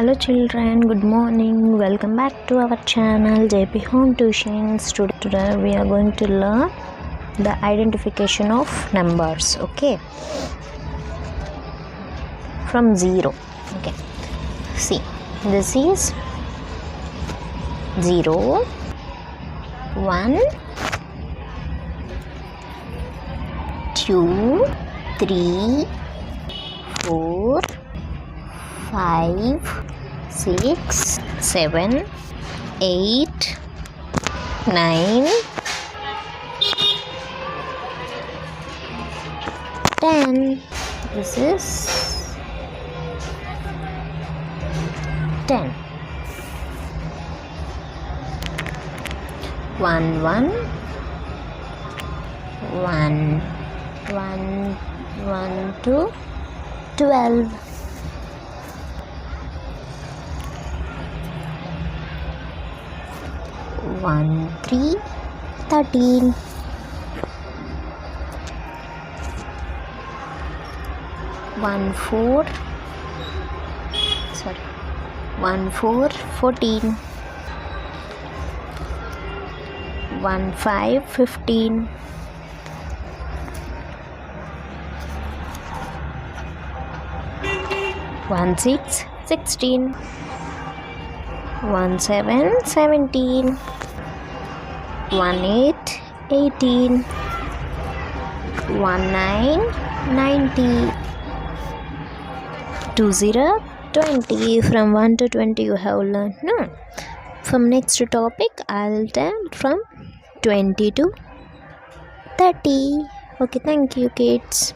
Hello children, good morning. Welcome back to our channel JP Home Tutions. Today we are going to learn the identification of numbers. Okay, from 0. Okay, see, this is 0, 1, 2, 3, 4, 5, 6, 7, 8, 9, 10. This is 10. 1, 1, 1, 1, 1, 2, 12. 1, 3, 13. 1, 4, 14. 1, 5, 15. 1, 6, 16. 1, 7, 17. 1, 8, 18. 1, 9, 90. 2, 0, 20. From 1 to 20 you have learned. No. From next topic I'll tell from 20 to 30. Okay, thank you kids.